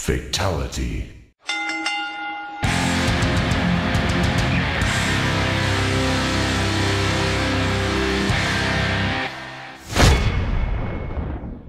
Fatality.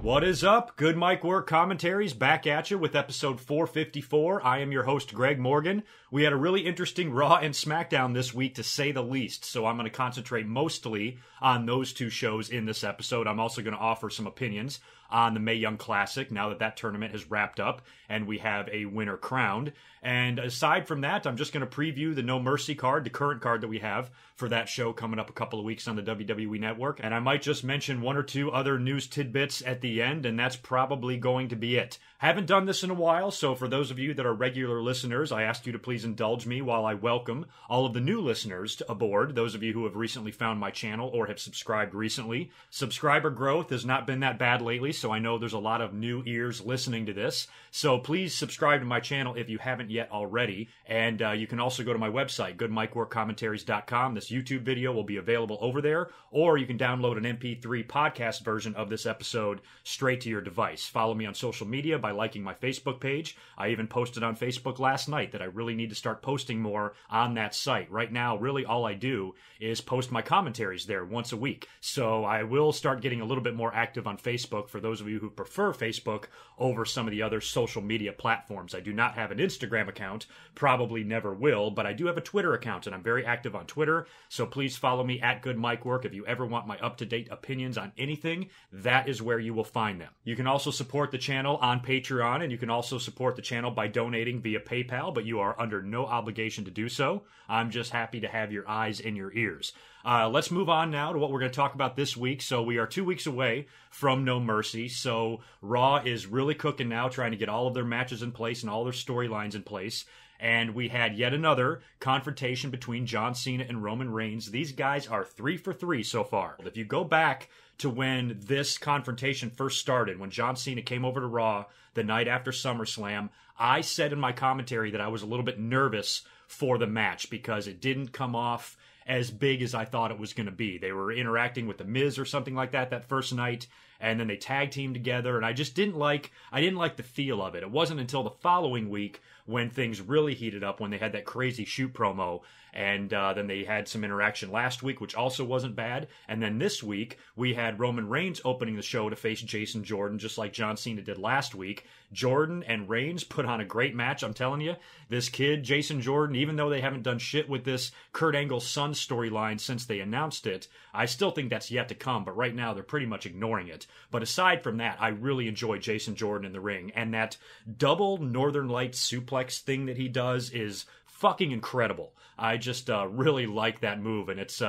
What is up? GoodMicWork commentaries back at you with episode 454. I am your host, Greg Morgan. We had a really interesting Raw and SmackDown this week, to say the least, so I'm going to concentrate mostly on those two shows in this episode. I'm also going to offer some opinions on the Mae Young Classic now that that tournament has wrapped up and we have a winner crowned. And aside from that, I'm just going to preview the No Mercy card, the current card that we have for that show coming up a couple of weeks on the WWE Network. And I might just mention one or two other news tidbits at the end, and that's probably going to be it. Haven't done this in a while, so for those of you that are regular listeners, I ask you to please indulge me while I welcome all of the new listeners aboard, those of you who have recently found my channel or have subscribed recently. Subscriber growth has not been that bad lately, so I know there's a lot of new ears listening to this. So please subscribe to my channel if you haven't yet already, and you can also go to my website, GoodMicWorkCommentaries.com. This YouTube video will be available over there, or you can download an MP3 podcast version of this episode straight to your device. Follow me on social media by liking my Facebook page. I even posted on Facebook last night that I really need to start posting more on that site. Right now, really all I do is post my commentaries there once a week. So I will start getting a little bit more active on Facebook for those of you who prefer Facebook over some of the other social media platforms. I do not have an Instagram account, probably never will, but I do have a Twitter account, and I'm very active on Twitter. So please follow me at GoodMicWork if you ever want my up-to-date opinions on anything. That is where you will find them. You can also support the channel on Patreon, and you can also support the channel by donating via PayPal, but you are under no obligation to do so. I'm just happy to have your eyes in your ears. Let's move on now to what we're going to talk about this week. So we are 2 weeks away from No Mercy. So Raw is really cooking now, trying to get all of their matches in place and all their storylines in place. And we had yet another confrontation between John Cena and Roman Reigns. These guys are 3 for 3 so far. If you go back to when this confrontation first started, when John Cena came over to Raw the night after SummerSlam, I said in my commentary that I was a little bit nervous for the match because it didn't come off as big as I thought it was going to be. They were interacting with the Miz or something like that first night, and then they tag teamed together, and I just didn't like the feel of it. It wasn't until the following week when things really heated up, when they had that crazy shoot promo, and then they had some interaction last week, which also wasn't bad. And then this week, we had Roman Reigns opening the show to face Jason Jordan, just like John Cena did last week. Jordan and Reigns put on a great match, I'm telling you. This kid, Jason Jordan, even though they haven't done shit with this Kurt Angle's son storyline since they announced it, I still think that's yet to come, but right now they're pretty much ignoring it. But aside from that, I really enjoy Jason Jordan in the ring, and that double Northern Lights suplex thing that he does is fucking incredible. I just really like that move, and it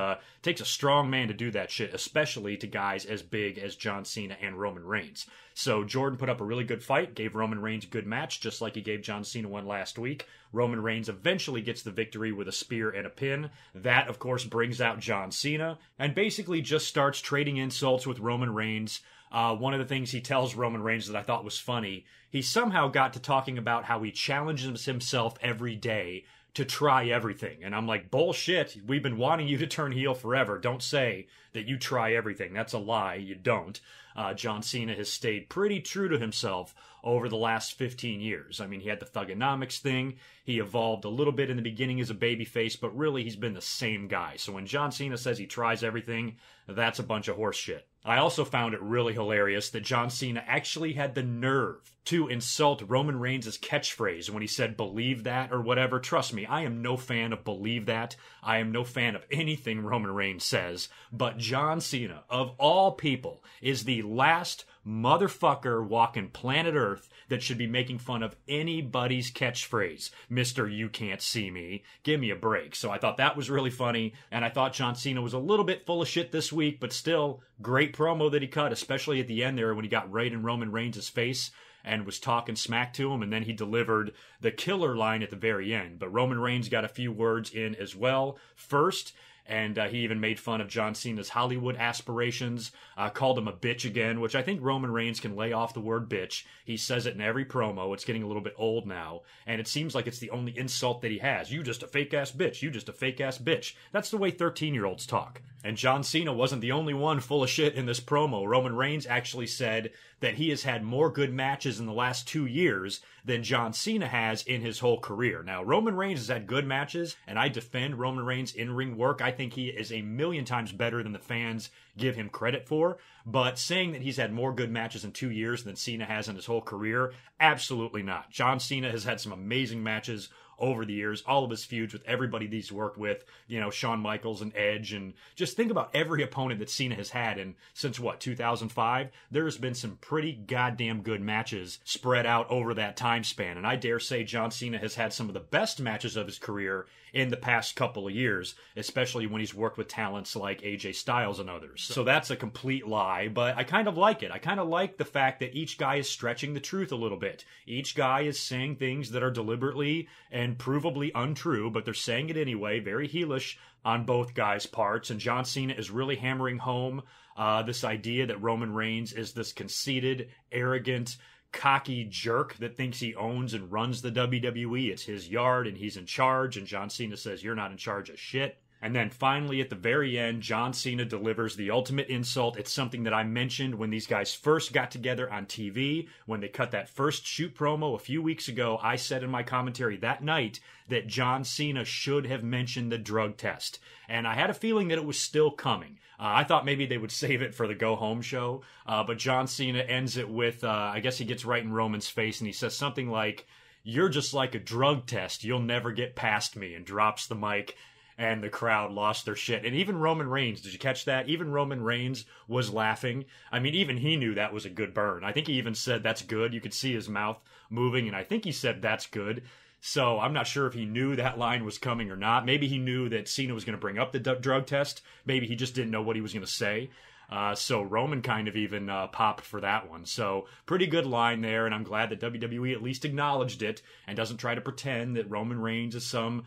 takes a strong man to do that shit, especially to guys as big as John Cena and Roman Reigns. So Jordan put up a really good fight, gave Roman Reigns a good match, just like he gave John Cena one last week. Roman Reigns eventually gets the victory with a spear and a pin. That, of course, brings out John Cena, and basically just starts trading insults with Roman Reigns. One of the things he tells Roman Reigns that I thought was funny, he somehow got to talking about how he challenges himself every day to try everything. And I'm like, bullshit, we've been wanting you to turn heel forever. Don't say that you try everything. That's a lie. You don't. John Cena has stayed pretty true to himself over the last 15 years. I mean, he had the Thugonomics thing. He evolved a little bit in the beginning as a babyface, but really he's been the same guy. So when John Cena says he tries everything, that's a bunch of horse shit. I also found it really hilarious that John Cena actually had the nerve to insult Roman Reigns' catchphrase when he said, "Believe that," or whatever. Trust me, I am no fan of "believe that." I am no fan of anything Roman Reigns says. But John Cena, of all people, is the last motherfucker walking planet Earth that should be making fun of anybody's catchphrase. Mr. You Can't See Me. Give me a break. So I thought that was really funny, and I thought John Cena was a little bit full of shit this week, but still, great promo that he cut, especially at the end there when he got right in Roman Reigns' face and was talking smack to him, and then he delivered the killer line at the very end. But Roman Reigns got a few words in as well. First, And he even made fun of John Cena's Hollywood aspirations, called him a bitch again, which I think Roman Reigns can lay off the word bitch. He says it in every promo. It's getting a little bit old now, and it seems like it's the only insult that he has. You just a fake-ass bitch. You just a fake-ass bitch. That's the way 13-year-olds talk. And John Cena wasn't the only one full of shit in this promo. Roman Reigns actually said that he has had more good matches in the last 2 years than John Cena has in his whole career. Now, Roman Reigns has had good matches, and I defend Roman Reigns' in-ring work. I think he is a million times better than the fans give him credit for. But saying that he's had more good matches in 2 years than Cena has in his whole career, absolutely not. John Cena has had some amazing matches over the years, all of his feuds with everybody that he's worked with, you know, Shawn Michaels and Edge, and just think about every opponent that Cena has had. And since, 2005, there's been some pretty goddamn good matches spread out over that time span. And I dare say John Cena has had some of the best matches of his career in the past couple of years, especially when he's worked with talents like AJ Styles and others. So that's a complete lie, but I kind of like it. I kind of like the fact that each guy is stretching the truth a little bit. Each guy is saying things that are deliberately and provably untrue, but they're saying it anyway, very heelish on both guys' parts. And John Cena is really hammering home this idea that Roman Reigns is this conceited, arrogant, cocky jerk that thinks he owns and runs the WWE. It's his yard and he's in charge, and John Cena says, you're not in charge of shit. And then finally, at the very end, John Cena delivers the ultimate insult. It's something that I mentioned when these guys first got together on TV. When they cut that first shoot promo a few weeks ago, I said in my commentary that night that John Cena should have mentioned the drug test. And I had a feeling that it was still coming. I thought maybe they would save it for the go-home show. But John Cena ends it with, I guess he gets right in Roman's face, and he says something like, "You're just like a drug test. You'll never get past me," and drops the mic. And the crowd lost their shit. And even Roman Reigns, did you catch that? Even Roman Reigns was laughing. I mean, even he knew that was a good burn. I think he even said, "That's good." You could see his mouth moving, and I think he said, "That's good." So I'm not sure if he knew that line was coming or not. Maybe he knew that Cena was going to bring up the drug test. Maybe he just didn't know what he was going to say. So Roman kind of even popped for that one. So pretty good line there, and I'm glad that WWE at least acknowledged it and doesn't try to pretend that Roman Reigns is some,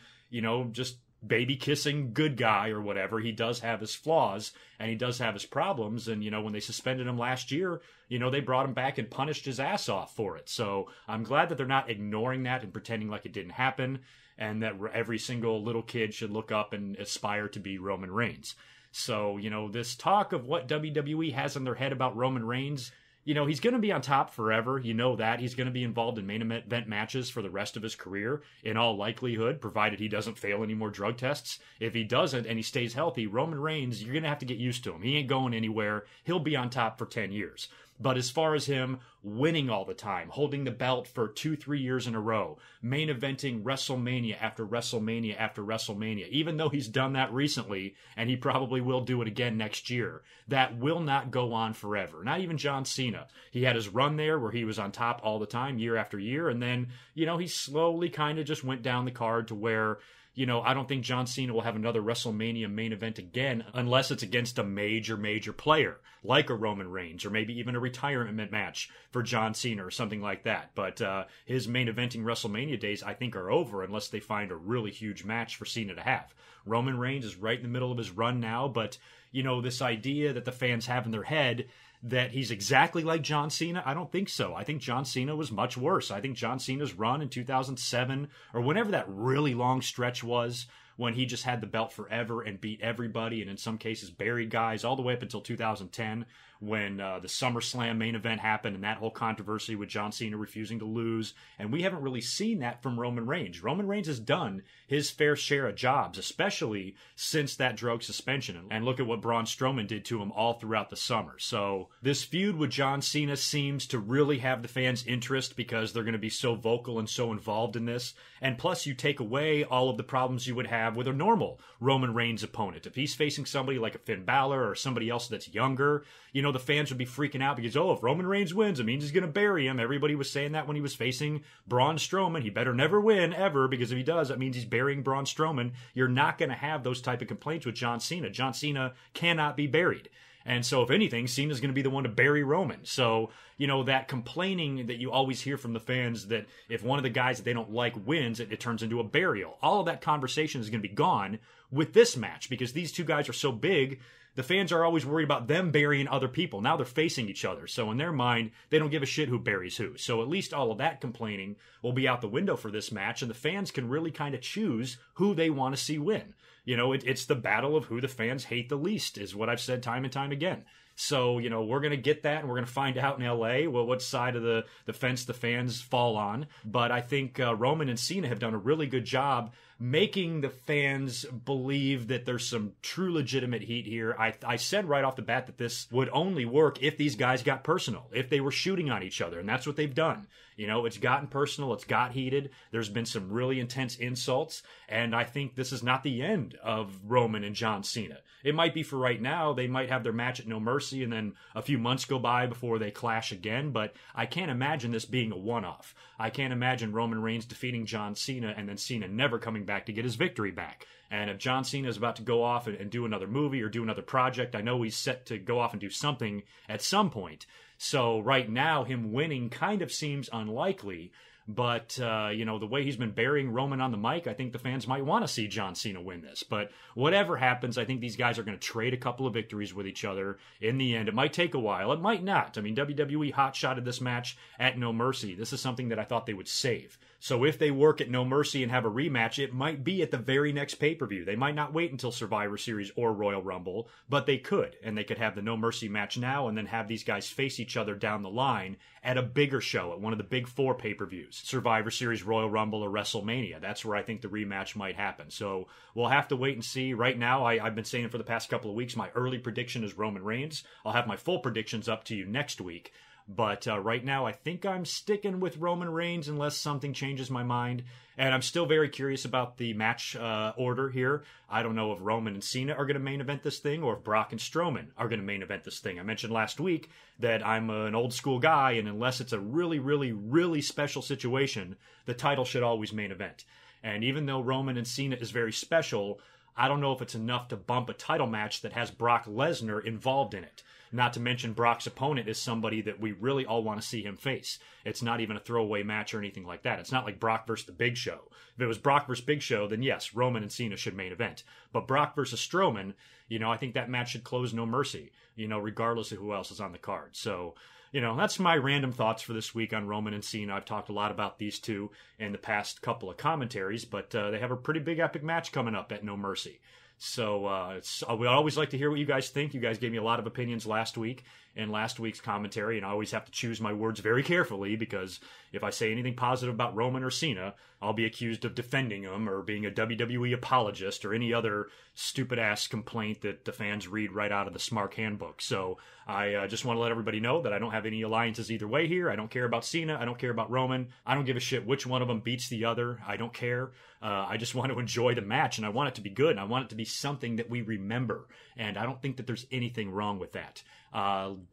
just baby-kissing good guy or whatever. He does have his flaws, and he does have his problems, and, when they suspended him last year, they brought him back and punished his ass off for it. So I'm glad that they're not ignoring that and pretending like it didn't happen, and that every single little kid should look up and aspire to be Roman Reigns. So, this talk of what WWE has in their head about Roman Reigns, he's going to be on top forever. That. He's going to be involved in main event matches for the rest of his career, in all likelihood, provided he doesn't fail any more drug tests. If he doesn't and he stays healthy, Roman Reigns, you're going to have to get used to him. He ain't going anywhere. He'll be on top for 10 years. But as far as him winning all the time, holding the belt for 2-3 years in a row, main eventing WrestleMania after WrestleMania after WrestleMania, even though he's done that recently, and he probably will do it again next year, that will not go on forever. Not even John Cena. He had his run there where he was on top all the time, year after year, and then, he slowly kind of just went down the card to where, I don't think John Cena will have another WrestleMania main event again unless it's against a major player, like a Roman Reigns, or maybe even a retirement match for John Cena or something like that. But his main eventing WrestleMania days, I think, are over unless they find a really huge match for Cena to have. Roman Reigns is right in the middle of his run now, but, this idea that the fans have in their head that he's exactly like John Cena, I don't think so. I think John Cena was much worse. I think John Cena's run in 2007, or whenever that really long stretch was, when he just had the belt forever and beat everybody, and in some cases buried guys, all the way up until 2010, when the SummerSlam main event happened, and that whole controversy with John Cena refusing to lose. And we haven't really seen that from Roman Reigns. Roman Reigns has done his fair share of jobs, especially since that drug suspension. And look at what Braun Strowman did to him all throughout the summer. So this feud with John Cena seems to really have the fans' interest because they're going to be so vocal and so involved in this. And plus, you take away all of the problems you would have with a normal Roman Reigns opponent. If he's facing somebody like a Finn Balor or somebody else that's younger, the fans would be freaking out because, if Roman Reigns wins, it means he's going to bury him. Everybody was saying that when he was facing Braun Strowman. He better never win, ever, because if he does, that means he's burying Braun Strowman. You're not going to have those type of complaints with John Cena. John Cena cannot be buried. And so, if anything, Cena's going to be the one to bury Roman. So, you know, that complaining that you always hear from the fans that if one of the guys that they don't like wins, it turns into a burial. All of that conversation is going to be gone with this match because these two guys are so big. The fans are always worried about them burying other people. Now they're facing each other. So in their mind, they don't give a shit who buries who. So at least all of that complaining will be out the window for this match, and the fans can really kind of choose who they want to see win. You know, it's the battle of who the fans hate the least, is what I've said time and time again. So, you know, we're going to get that, and we're going to find out in LA what side of the fence the fans fall on. But I think Roman and Cena have done a really good job making the fans believe that there's some true legitimate heat here. I said right off the bat that this would only work if these guys got personal, if they were shooting on each other, and that's what they've done. You know, it's gotten personal, it's got heated, there's been some really intense insults, and I think this is not the end of Roman and John Cena. It might be for right now, they might have their match at No Mercy, and then a few months go by before they clash again, but I can't imagine this being a one-off. I can't imagine Roman Reigns defeating John Cena and then Cena never coming back to get his victory back. And if John Cena is about to go off and do another movie or do another project, I know he's set to go off and do something at some point. So right now, him winning kind of seems unlikely. But, you know, the way he's been burying Roman on the mic, I think the fans might want to see John Cena win this. But whatever happens, I think these guys are going to trade a couple of victories with each other in the end. It might take a while. It might not. I mean, WWE hot-shotted this match at No Mercy. This is something that I thought they would save. So if they work at No Mercy and have a rematch, it might be at the very next pay-per-view. They might not wait until Survivor Series or Royal Rumble, but they could. And they could have the No Mercy match now and then have these guys face each other down the line at a bigger show, at one of the big 4 pay-per-views. Survivor Series, Royal Rumble, or WrestleMania. That's where I think the rematch might happen. So we'll have to wait and see. Right now, I've been saying for the past couple of weeks, my early prediction is Roman Reigns. I'll have my full predictions up to you next week. But right now, I think I'm sticking with Roman Reigns unless something changes my mind. And I'm still very curious about the match order here. I don't know if Roman and Cena are going to main event this thing or if Brock and Strowman are going to main event this thing. I mentioned last week that I'm an old school guy, and unless it's a really, really, really special situation, the title should always main event. And even though Roman and Cena is very special, I don't know if it's enough to bump a title match that has Brock Lesnar involved in it. Not to mention Brock's opponent is somebody that we really all want to see him face. It's not even a throwaway match or anything like that. It's not like Brock versus the Big Show. If it was Brock versus Big Show, then yes, Roman and Cena should main event. But Brock versus Strowman, you know, I think that match should close No Mercy, you know, regardless of who else is on the card. So, you know, that's my random thoughts for this week on Roman and Cena. I've talked a lot about these two in the past couple of commentaries, but they have a pretty big epic match coming up at No Mercy. So I would always like to hear what you guys think. You guys gave me a lot of opinions last week in last week's commentary, and I always have to choose my words very carefully because if I say anything positive about Roman or Cena, I'll be accused of defending them or being a WWE apologist or any other stupid-ass complaint that the fans read right out of the Smart Handbook. So I just want to let everybody know that I don't have any alliances either way here. I don't care about Cena. I don't care about Roman. I don't give a shit which one of them beats the other. I don't care. I just want to enjoy the match, and I want it to be good, and I want it to be something that we remember, and I don't think that there's anything wrong with that.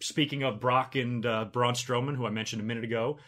Speaking of Brock and Braun Strowman, who I mentioned a minute ago,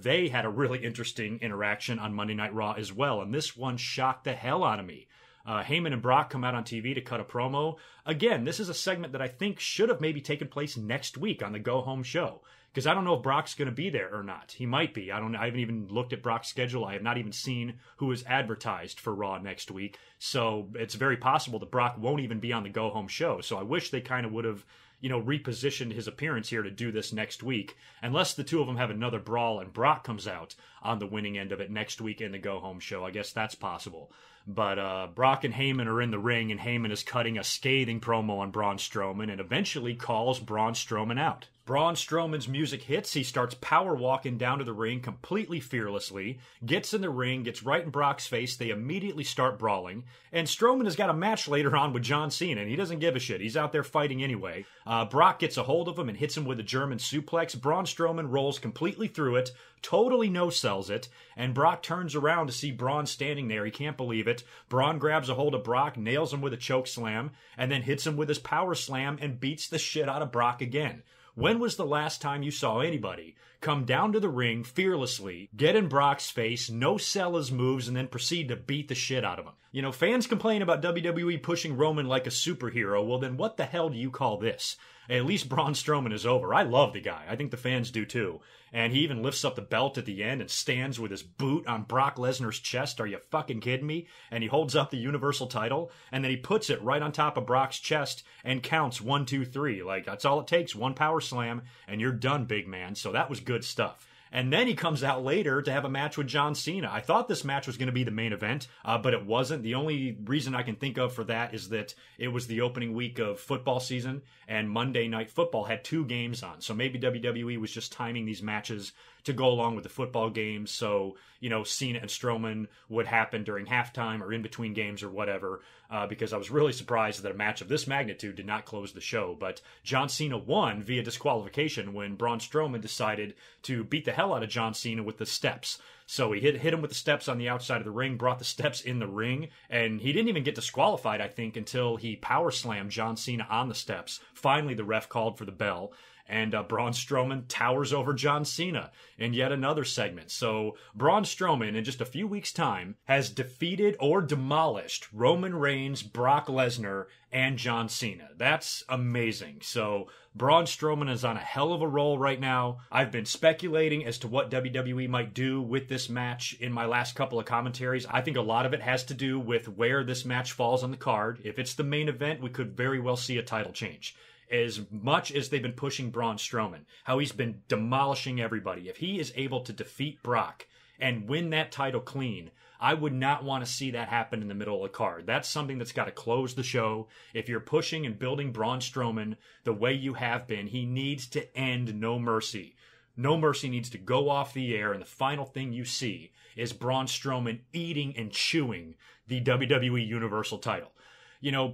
they had a really interesting interaction on Monday Night Raw as well, and this one shocked the hell out of me. Heyman and Brock come out on TV to cut a promo. Again, this is a segment that I think should have maybe taken place next week on the Go Home show. Because I don't know if Brock's going to be there or not. He might be. I haven't even looked at Brock's schedule. I have not even seen who is advertised for Raw next week. So it's very possible that Brock won't even be on the Go Home show. So I wish they kind of would have, you know, repositioned his appearance here to do this next week. Unless the two of them have another brawl and Brock comes out on the winning end of it next week in the Go Home show. I guess that's possible. But Brock and Heyman are in the ring, and Heyman is cutting a scathing promo on Braun Strowman and eventually calls Braun Strowman out. Braun Strowman's music hits. He starts power walking down to the ring completely fearlessly, gets in the ring, gets right in Brock's face. They immediately start brawling. And Strowman has got a match later on with John Cena, and he doesn't give a shit. He's out there fighting anyway. Brock gets a hold of him and hits him with a German suplex. Braun Strowman rolls completely through it, totally no-sells it, and Brock turns around to see Braun standing there. He can't believe it. Braun grabs a hold of Brock, nails him with a choke slam, and then hits him with his power slam and beats the shit out of Brock again. When was the last time you saw anybody come down to the ring fearlessly, get in Brock's face, no-sell his moves, and then proceed to beat the shit out of him? You know, fans complain about WWE pushing Roman like a superhero. Well, then what the hell do you call this? at least Braun Strowman is over. I love the guy. I think the fans do too. And he even lifts up the belt at the end and stands with his boot on Brock Lesnar's chest. Are you fucking kidding me? And he holds up the Universal title, and then he puts it right on top of Brock's chest and counts 1, 2, 3. Like, that's all it takes. One power slam, and you're done, big man. So that was good stuff. And then he comes out later to have a match with John Cena. I thought this match was going to be the main event, but it wasn't. The only reason I can think of for that is that it was the opening week of football season, and Monday Night Football had 2 games on. So maybe WWE was just timing these matches to go along with the football games. So, Cena and Strowman would happen during halftime or in between games or whatever, because I was really surprised that a match of this magnitude did not close the show. But John Cena won via disqualification when Braun Strowman decided to beat the hell out of John Cena with the steps. So he hit him with the steps on the outside of the ring, brought the steps in the ring, and he didn't even get disqualified, I think, until he power slammed John Cena on the steps. Finally, the ref called for the bell. And Braun Strowman towers over John Cena in yet another segment. So Braun Strowman, in just a few weeks' time, has defeated or demolished Roman Reigns, Brock Lesnar, and John Cena. That's amazing. So Braun Strowman is on a hell of a roll right now. I've been speculating as to what WWE might do with this match in my last couple of commentaries. I think a lot of it has to do with where this match falls on the card. If it's the main event, we could very well see a title change. As much as they've been pushing Braun Strowman, how he's been demolishing everybody, if he is able to defeat Brock and win that title clean, I would not want to see that happen in the middle of the card. That's something that's got to close the show. If you're pushing and building Braun Strowman the way you have been, he needs to end No Mercy. No Mercy needs to go off the air, and the final thing you see is Braun Strowman eating and chewing the WWE Universal title.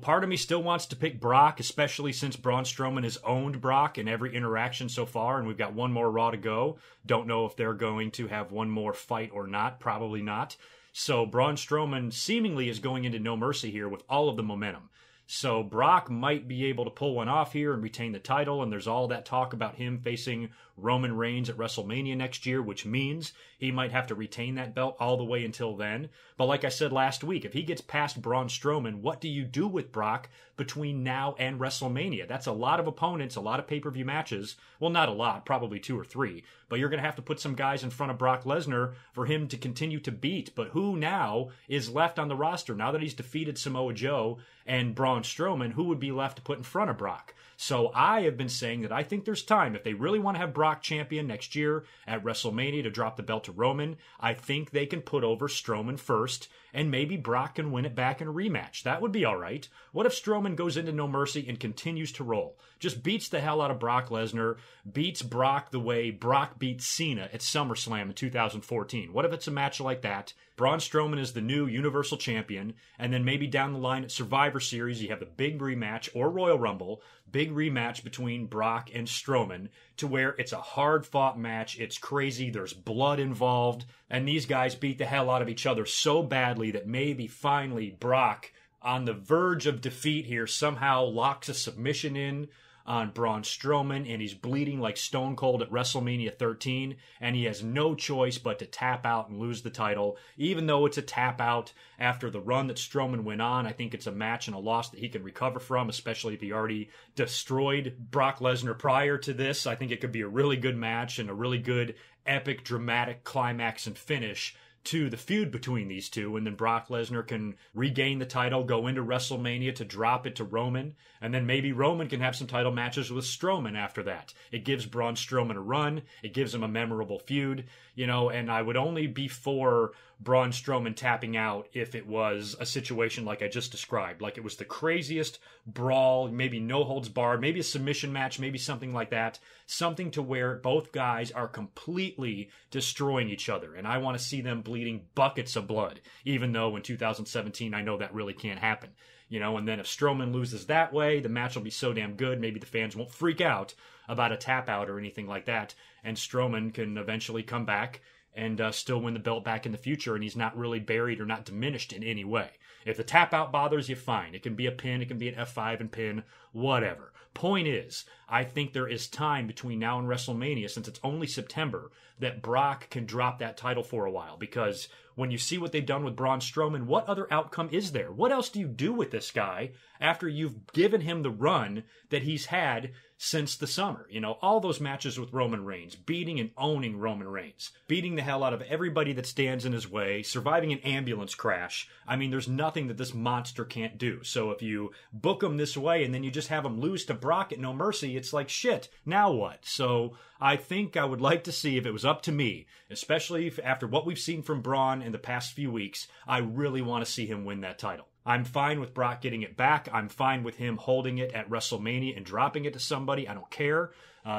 Part of me still wants to pick Brock, especially since Braun Strowman has owned Brock in every interaction so far, and we've got one more Raw to go. Don't know if they're going to have one more fight or not. Probably not. So Braun Strowman seemingly is going into No Mercy here with all of the momentum. So Brock might be able to pull one off here and retain the title, and there's all that talk about him facing Roman Reigns at WrestleMania next year, which means he might have to retain that belt all the way until then. But like I said last week, if he gets past Braun Strowman, what do you do with Brock between now and WrestleMania? That's a lot of opponents, a lot of pay-per-view matches. Well, not a lot, probably 2 or 3. But you're going to have to put some guys in front of Brock Lesnar for him to continue to beat. But who now is left on the roster? Now that he's defeated Samoa Joe and Braun Strowman, who would be left to put in front of Brock? So I have been saying that I think there's time. If they really want to have Brock champion next year at WrestleMania to drop the belt to Roman, I think they can put over Strowman first, and maybe Brock can win it back in a rematch. That would be all right. What if Strowman goes into No Mercy and continues to roll? Just beats the hell out of Brock Lesnar, beats Brock the way Brock beat Cena at SummerSlam in 2014. What if it's a match like that? Braun Strowman is the new Universal Champion, and then maybe down the line at Survivor Series, you have a big rematch, or Royal Rumble, big rematch between Brock and Strowman, to where it's a hard-fought match, it's crazy, there's blood involved, and these guys beat the hell out of each other so badly that maybe finally Brock, on the verge of defeat here, somehow locks a submission in on Braun Strowman, and he's bleeding like Stone Cold at WrestleMania 13, and he has no choice but to tap out and lose the title. Even though it's a tap out after the run that Strowman went on, I think it's a match and a loss that he can recover from, especially if he already destroyed Brock Lesnar prior to this. I think it could be a really good match and a really good, epic, dramatic climax and finish to the feud between these two, and then Brock Lesnar can regain the title, go into WrestleMania to drop it to Roman, and then maybe Roman can have some title matches with Strowman after that. It gives Braun Strowman a run, it gives him a memorable feud, and I would only be for Braun Strowman tapping out if it was a situation like I just described, like it was the craziest brawl, maybe no holds barred, maybe a submission match, maybe something like that, something to where both guys are completely destroying each other, and I want to see them bleeding buckets of blood, even though in 2017 I know that really can't happen. And then if Strowman loses that way, the match will be so damn good, maybe the fans won't freak out about a tap out or anything like that, and Strowman can eventually come back and still win the belt back in the future, and he's not really buried or not diminished in any way. If the tap out bothers you, fine. It can be a pin, it can be an F5 and pin, Whatever. Point is, I think there is time between now and WrestleMania, since it's only September, that Brock can drop that title for a while. Because when you see what they've done with Braun Strowman, what other outcome is there? What else do you do with this guy after you've given him the run that he's had since the summer? You know, all those matches with Roman Reigns, beating and owning Roman Reigns, beating the hell out of everybody that stands in his way, surviving an ambulance crash. I mean, there's nothing that this monster can't do. So if you book him this way and then you just have him lose to Brock at No Mercy, it's like, shit, now what? So I think I would like to see, if it was up to me, especially after what we've seen from Braun in the past few weeks, I really want to see him win that title. I'm fine with Brock getting it back. I'm fine with him holding it at WrestleMania and dropping it to somebody. I don't care.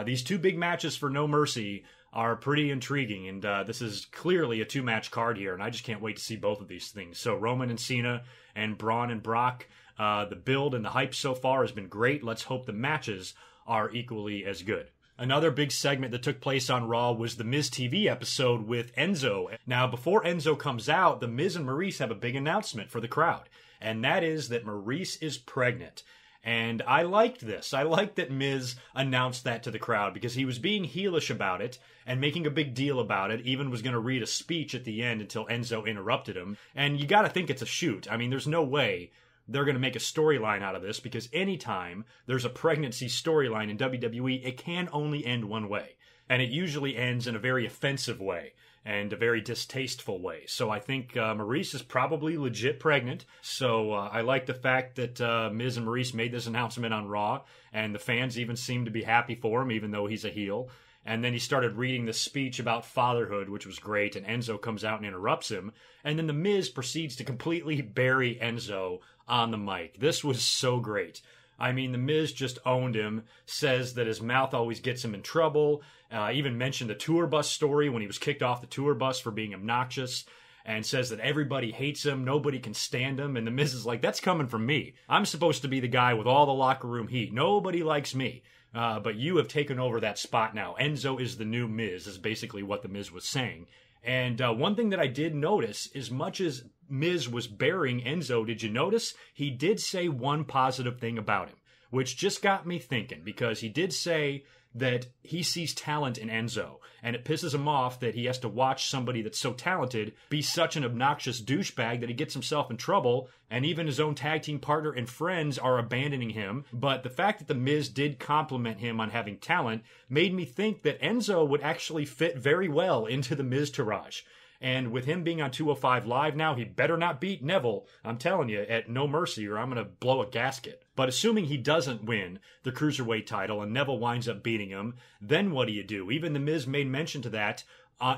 These two big matches for No Mercy are pretty intriguing, and this is clearly a two-match card here, and I just can't wait to see both of these things. So Roman and Cena and Braun and Brock, the build and the hype so far has been great. Let's hope the matches are equally as good. Another big segment that took place on Raw was the Miz Tv episode with Enzo. Now, before Enzo comes out, the Miz and Maurice have a big announcement for the crowd, and that is that Maurice is pregnant. And I liked this. I liked that Miz announced that to the crowd because he was being heelish about it and making a big deal about it, even was going to read a speech at the end until Enzo interrupted him. And you got to think it's a shoot. I mean, there's no way they're going to make a storyline out of this, because anytime there's a pregnancy storyline in WWE, it can only end one way. And it usually ends in a very offensive way and a very distasteful way. So I think Maurice is probably legit pregnant. So I like the fact that Miz and Maurice made this announcement on Raw, and the fans even seem to be happy for him, even though he's a heel. And then he started reading the speech about fatherhood, which was great, and Enzo comes out and interrupts him. And then the Miz proceeds to completely bury Enzo on the mic. This was so great. I mean, the Miz just owned him, says that his mouth always gets him in trouble, even mentioned the tour bus story when he was kicked off the tour bus for being obnoxious, and says that everybody hates him, nobody can stand him, and the Miz is like, that's coming from me. I'm supposed to be the guy with all the locker room heat. Nobody likes me. But you have taken over that spot now. Enzo is the new Miz, is basically what the Miz was saying. And one thing that I did notice, as much as Miz was burying Enzo, did you notice he did say one positive thing about him, which just got me thinking, because he did say that he sees talent in Enzo, and it pisses him off that he has to watch somebody that's so talented be such an obnoxious douchebag that he gets himself in trouble, and even his own tag team partner and friends are abandoning him. But the fact that the Miz did compliment him on having talent made me think that Enzo would actually fit very well into the Miz-tourage. And with him being on 205 Live now, he better not beat Neville, I'm telling you, at No Mercy, or I'm going to blow a gasket. But assuming he doesn't win the Cruiserweight title and Neville winds up beating him, then what do? Even The Miz made mention to that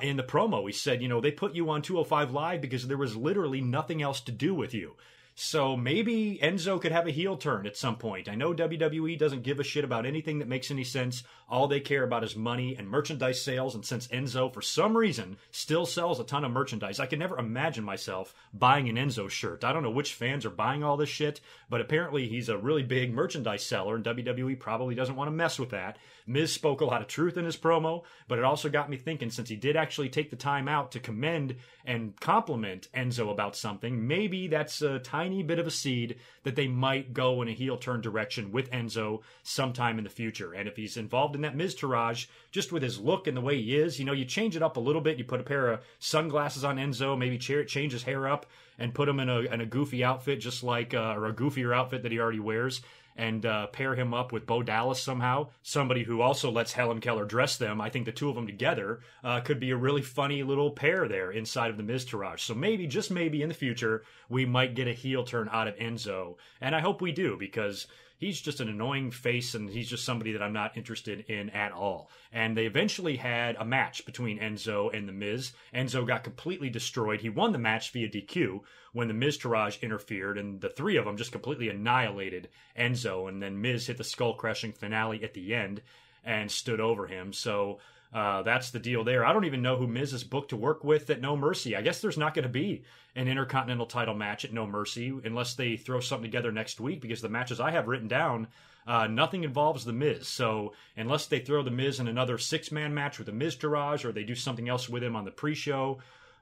in the promo. He said, you know, they put you on 205 Live because there was literally nothing else to do with you. So maybe Enzo could have a heel turn at some point. I know WWE doesn't give a shit about anything that makes any sense. All they care about is money and merchandise sales. And since Enzo, for some reason, still sells a ton of merchandise, I can never imagine myself buying an Enzo shirt. I don't know which fans are buying all this shit, but apparently he's a really big merchandise seller, and WWE probably doesn't want to mess with that. Miz spoke a lot of truth in his promo, but it also got me thinking, since he did actually take the time out to commend and compliment Enzo about something, maybe that's a tiny bit of a seed that they might go in a heel turn direction with Enzo sometime in the future. And if he's involved in that Miz-tourage, just with his look and the way he is, you know, you change it up a little bit, you put a pair of sunglasses on Enzo, maybe change his hair up and put him in a goofy outfit, just like, or a goofier outfit that he already wears, and pair him up with Bo Dallas somehow, somebody who also lets Helen Keller dress them. I think the two of them together could be a really funny little pair there inside of the Miz-tourage. So maybe, just maybe, in the future, we might get a heel turn out of Enzo. And I hope we do, because he's just an annoying face, and he's just somebody that I'm not interested in at all. And they eventually had a match between Enzo and The Miz. Enzo got completely destroyed. He won the match via DQ when the Miz-tourage interfered, and the three of them just completely annihilated Enzo. And then Miz hit the skull-crushing finale at the end and stood over him. So that's the deal there. I don't even know who Miz is booked to work with at No Mercy. I guess there's not going to be an Intercontinental title match at No Mercy unless they throw something together next week, because the matches I have written down, nothing involves The Miz. So unless they throw The Miz in another six-man match with the Miz-tourage, or they do something else with him on the pre-show,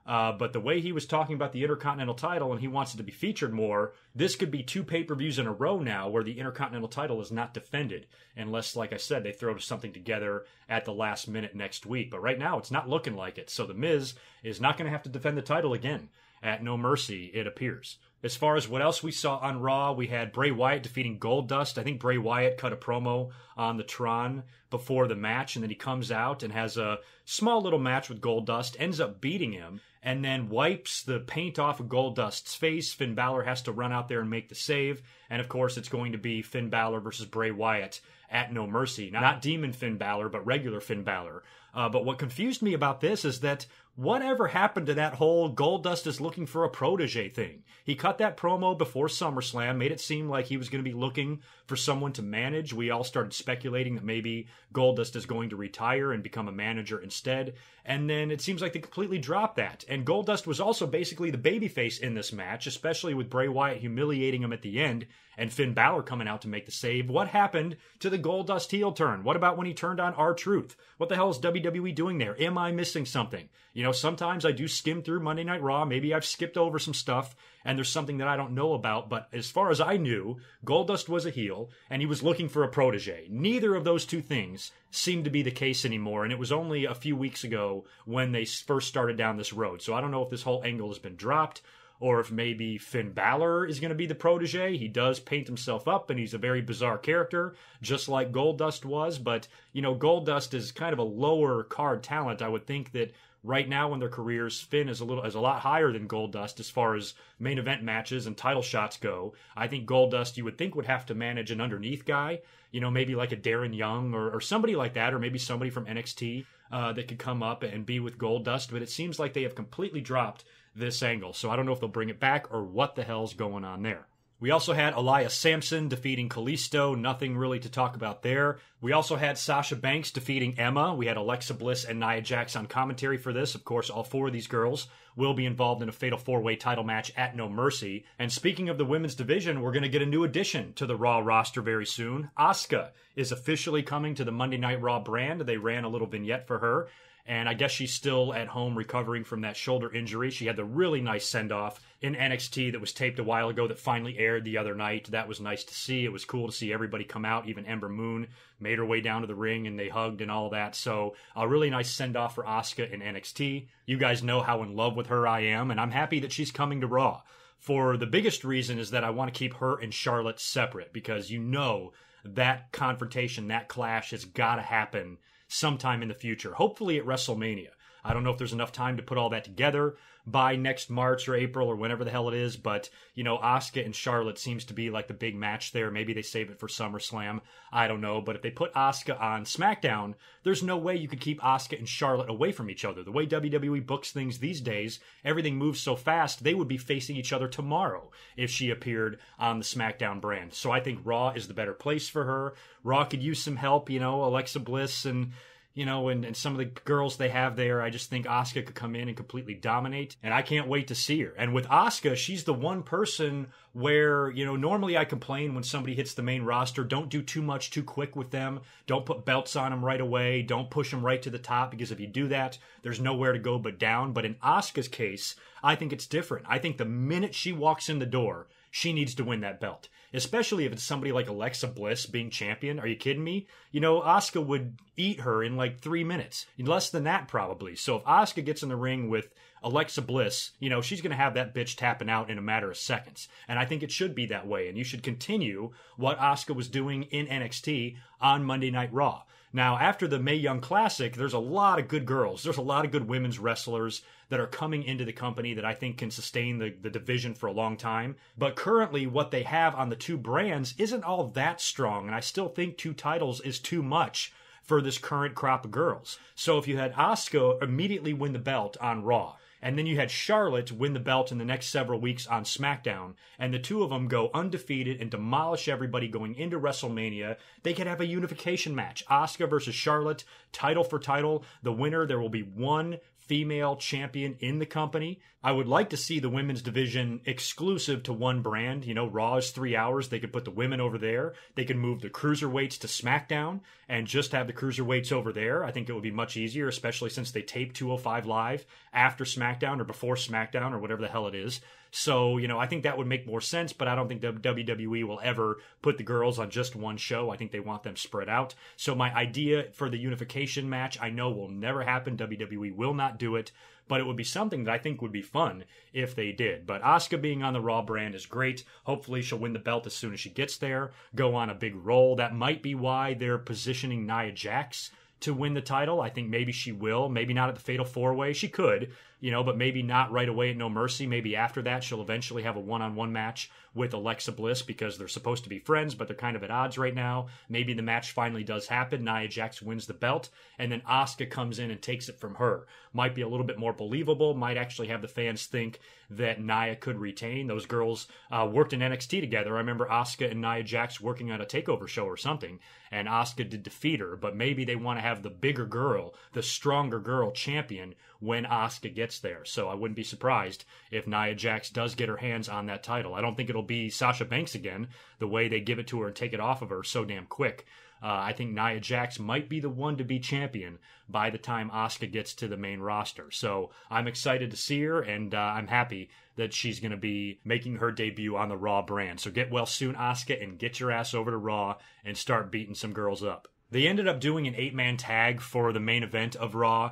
But the way he was talking about the Intercontinental title and he wants it to be featured more, this could be 2 pay-per-views in a row now where the Intercontinental title is not defended. Unless, like I said, they throw something together at the last minute next week. But right now, it's not looking like it. So The Miz is not going to have to defend the title again at No Mercy, it appears. As far as what else we saw on Raw, we had Bray Wyatt defeating Goldust. I think Bray Wyatt cut a promo on the Tron before the match, and then he comes out and has a small little match with Goldust, ends up beating him, and then wipes the paint off of Goldust's face. Finn Balor has to run out there and make the save, and of course it's going to be Finn Balor versus Bray Wyatt at No Mercy. Not Demon Finn Balor, but regular Finn Balor. But what confused me about this is that whatever happened to that whole Goldust is looking for a protege thing? He cut that promo before SummerSlam, made it seem like he was going to be looking for someone to manage. We all started speculating that maybe Goldust is going to retire and become a manager instead. And then it seems like they completely dropped that. And Goldust was also basically the babyface in this match, especially with Bray Wyatt humiliating him at the end and Finn Balor coming out to make the save. What happened to the Goldust heel turn? What about when he turned on R-Truth? What the hell is WWE doing there? Am I missing something? You know, sometimes I do skim through Monday Night Raw. Maybe I've skipped over some stuff and there's something that I don't know about. But as far as I knew, Goldust was a heel and he was looking for a protege. Neither of those two things seem to be the case anymore. And it was only a few weeks ago when they first started down this road. So I don't know if this whole angle has been dropped, or if maybe Finn Balor is going to be the protege. He does paint himself up, and he's a very bizarre character, just like Goldust was. But, you know, Goldust is kind of a lower card talent. I would think that right now in their careers, Finn is a lot higher than Goldust as far as main event matches and title shots go. I think Goldust, you would think, would have to manage an underneath guy, you know, maybe like a Darren Young or somebody like that, or maybe somebody from NXT that could come up and be with Goldust. But it seems like they have completely dropped this angle. So I don't know if they'll bring it back or what the hell's going on there. We also had Elias Sampson defeating Kalisto. Nothing really to talk about there. We also had Sasha Banks defeating Emma. We had Alexa Bliss and Nia Jax on commentary for this. Of course, all 4 of these girls will be involved in a Fatal 4-Way title match at No Mercy. And speaking of the women's division, we're going to get a new addition to the Raw roster very soon. Asuka is officially coming to the Monday Night Raw brand. They ran a little vignette for her. And I guess she's still at home recovering from that shoulder injury. She had the really nice send-off in NXT that was taped a while ago that finally aired the other night. That was nice to see. It was cool to see everybody come out. Even Ember Moon made her way down to the ring and they hugged and all that. So a really nice send-off for Asuka in NXT. You guys know how in love with her I am, and I'm happy that she's coming to Raw. For the biggest reason is that I want to keep her and Charlotte separate, because you know that confrontation, that clash has got to happen sometime in the future, hopefully at WrestleMania. I don't know if there's enough time to put all that together by next March or April or whenever the hell it is, but, you know, Asuka and Charlotte seems to be like the big match there. Maybe they save it for SummerSlam. I don't know, but if they put Asuka on SmackDown, there's no way you could keep Asuka and Charlotte away from each other. The way WWE books things these days, everything moves so fast, they would be facing each other tomorrow if she appeared on the SmackDown brand. So I think Raw is the better place for her. Raw could use some help, you know, Alexa Bliss and you know, and some of the girls they have there. I just think Asuka could come in and completely dominate, and I can't wait to see her. And with Asuka, she's the one person where, you know, normally I complain when somebody hits the main roster, don't do too much too quick with them, don't put belts on them right away, don't push them right to the top, because if you do that, there's nowhere to go but down. But in Asuka's case, I think it's different. I think the minute she walks in the door, she needs to win that belt. Especially if it's somebody like Alexa Bliss being champion. Are you kidding me? You know, Asuka would eat her in like 3 minutes. Less than that, probably. So if Asuka gets in the ring with Alexa Bliss, you know, she's going to have that bitch tapping out in a matter of seconds. And I think it should be that way. And you should continue what Asuka was doing in NXT on Monday Night Raw. Now, after the Mae Young Classic, there's a lot of good girls. There's a lot of good women's wrestlers that are coming into the company that I think can sustain the division for a long time. But currently, what they have on the 2 brands isn't all that strong, and I still think 2 titles is too much for this current crop of girls. So if you had Asuka immediately win the belt on Raw, and then you had Charlotte win the belt in the next several weeks on SmackDown, and the 2 of them go undefeated and demolish everybody going into WrestleMania, they could have a unification match. Asuka versus Charlotte, title for title. The winner, there will be one female champion in the company. I would like to see the women's division exclusive to one brand. You know, Raw is 3 hours. They could put the women over there. They could move the cruiserweights to SmackDown and just have the cruiserweights over there. I think it would be much easier, especially since they tape 205 Live after SmackDown or before SmackDown or whatever the hell it is. So, you know, I think that would make more sense, but I don't think the WWE will ever put the girls on just one show. I think they want them spread out. So my idea for the unification match, I know will never happen. WWE will not do it, but it would be something that I think would be fun if they did. But Asuka being on the Raw brand is great. Hopefully she'll win the belt as soon as she gets there, go on a big roll. That might be why they're positioning Nia Jax to win the title. I think maybe she will. Maybe not at the Fatal 4-Way. She could, you know, but maybe not right away at No Mercy. Maybe after that, she'll eventually have a one-on-one match with Alexa Bliss because they're supposed to be friends, but they're kind of at odds right now. Maybe the match finally does happen. Nia Jax wins the belt, and then Asuka comes in and takes it from her. Might be a little bit more believable. Might actually have the fans think that Nia could retain. Those girls worked in NXT together. I remember Asuka and Nia Jax working on a takeover show or something, and Asuka did defeat her, but maybe they want to have the bigger girl, the stronger girl champion when Asuka gets there. So I wouldn't be surprised if Nia Jax does get her hands on that title. I don't think it'll be Sasha Banks again, the way they give it to her and take it off of her so damn quick. I think Nia Jax might be the one to be champion by the time Asuka gets to the main roster. So I'm excited to see her, and I'm happy that she's going to be making her debut on the Raw brand. So get well soon, Asuka, and get your ass over to Raw and start beating some girls up. They ended up doing an 8-man tag for the main event of Raw,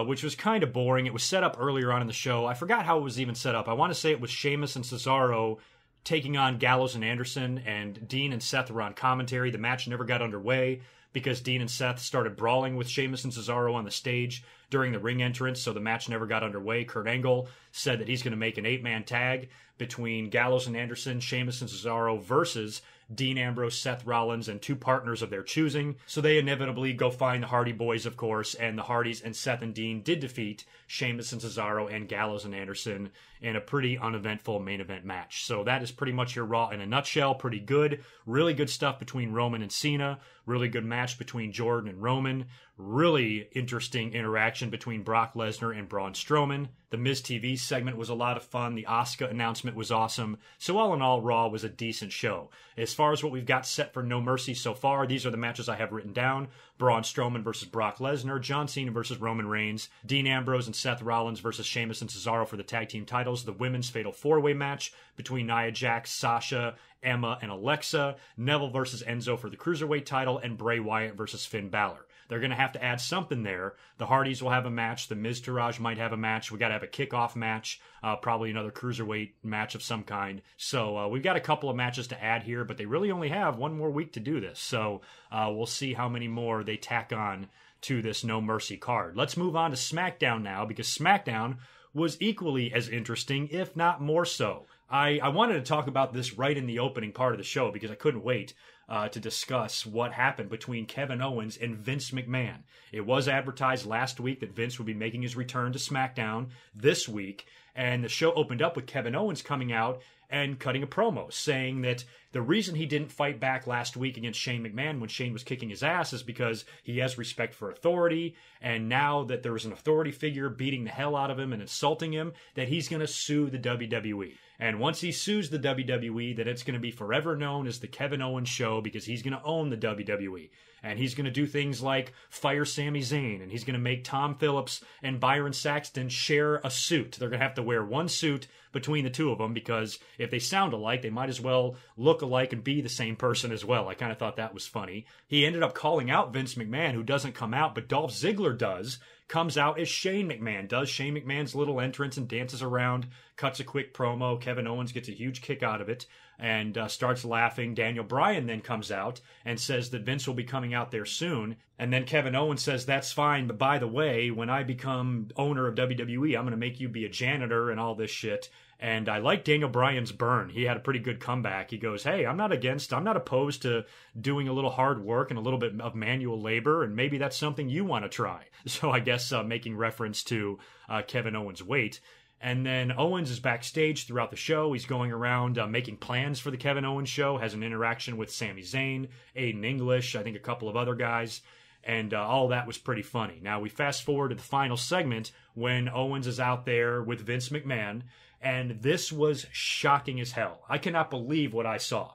which was kind of boring. It was set up earlier on in the show. I forgot how it was even set up. I want to say it was Sheamus and Cesaro taking on Gallows and Anderson, and Dean and Seth were on commentary. The match never got underway because Dean and Seth started brawling with Sheamus and Cesaro on the stage during the ring entrance, so the match never got underway. Kurt Angle said that he's going to make an 8-man tag between Gallows and Anderson, Sheamus and Cesaro versus Dean Ambrose, Seth Rollins, and two partners of their choosing. So they inevitably go find the Hardy Boys, of course, and the Hardys and Seth and Dean did defeat Sheamus and Cesaro and Gallows and Anderson in a pretty uneventful main event match. So that is pretty much your Raw in a nutshell. Pretty good. Really good stuff between Roman and Cena. Really good match between Jordan and Roman. Really interesting interaction between Brock Lesnar and Braun Strowman. The Miz Tv segment was a lot of fun. The Asuka announcement was awesome. So all in all, Raw was a decent show. As far as what we've got set for No Mercy so far, these are the matches I have written down. Braun Strowman versus Brock Lesnar, John Cena versus Roman Reigns, Dean Ambrose and Seth Rollins versus Sheamus and Cesaro for the tag team titles, the women's fatal 4-way match between Nia Jax, Sasha, Emma, and Alexa, Neville versus Enzo for the cruiserweight title, and Bray Wyatt versus Finn Balor. They're going to have to add something there. The Hardys will have a match. The Miztourage might have a match. We got to have a kickoff match, probably another cruiserweight match of some kind. So we've got a couple of matches to add here, but they really only have one more week to do this. So we'll see how many more they tack on to this No Mercy card. Let's move on to SmackDown now, because SmackDown was equally as interesting, if not more so. I wanted to talk about this right in the opening part of the show because I couldn't wait to discuss what happened between Kevin Owens and Vince McMahon. It was advertised last week that Vince would be making his return to SmackDown this week, and the show opened up with Kevin Owens coming out and cutting a promo saying that the reason he didn't fight back last week against Shane McMahon when Shane was kicking his ass is because he has respect for authority, and now that there is an authority figure beating the hell out of him and insulting him, that he's going to sue the WWE. And once he sues the WWE, that it's going to be forever known as the Kevin Owens Show because he's going to own the WWE. And he's going to do things like fire Sami Zayn, and he's going to make Tom Phillips and Byron Saxton share a suit. They're going to have to wear one suit between the two of them because if they sound alike, they might as well look alike and be the same person as well. I kind of thought that was funny. He ended up calling out Vince McMahon, who doesn't come out, but Dolph Ziggler does. Comes out as Shane McMahon, does Shane McMahon's little entrance and dances around, cuts a quick promo. Kevin Owens gets a huge kick out of it and starts laughing. Daniel Bryan then comes out and says that Vince will be coming out there soon. And then Kevin Owens says, that's fine, but by the way, when I become owner of WWE, I'm going to make you be a janitor and all this shit. And I like Daniel Bryan's burn. He had a pretty good comeback. He goes, hey, I'm not opposed to doing a little hard work and a little bit of manual labor, and maybe that's something you want to try. So I guess making reference to Kevin Owens' weight. And then Owens is backstage throughout the show. He's going around making plans for the Kevin Owens show, has an interaction with Sami Zayn, Aiden English, I think a couple of other guys. And all that was pretty funny. Now, we fast forward to the final segment when Owens is out there with Vince McMahon, and this was shocking as hell. I cannot believe what I saw.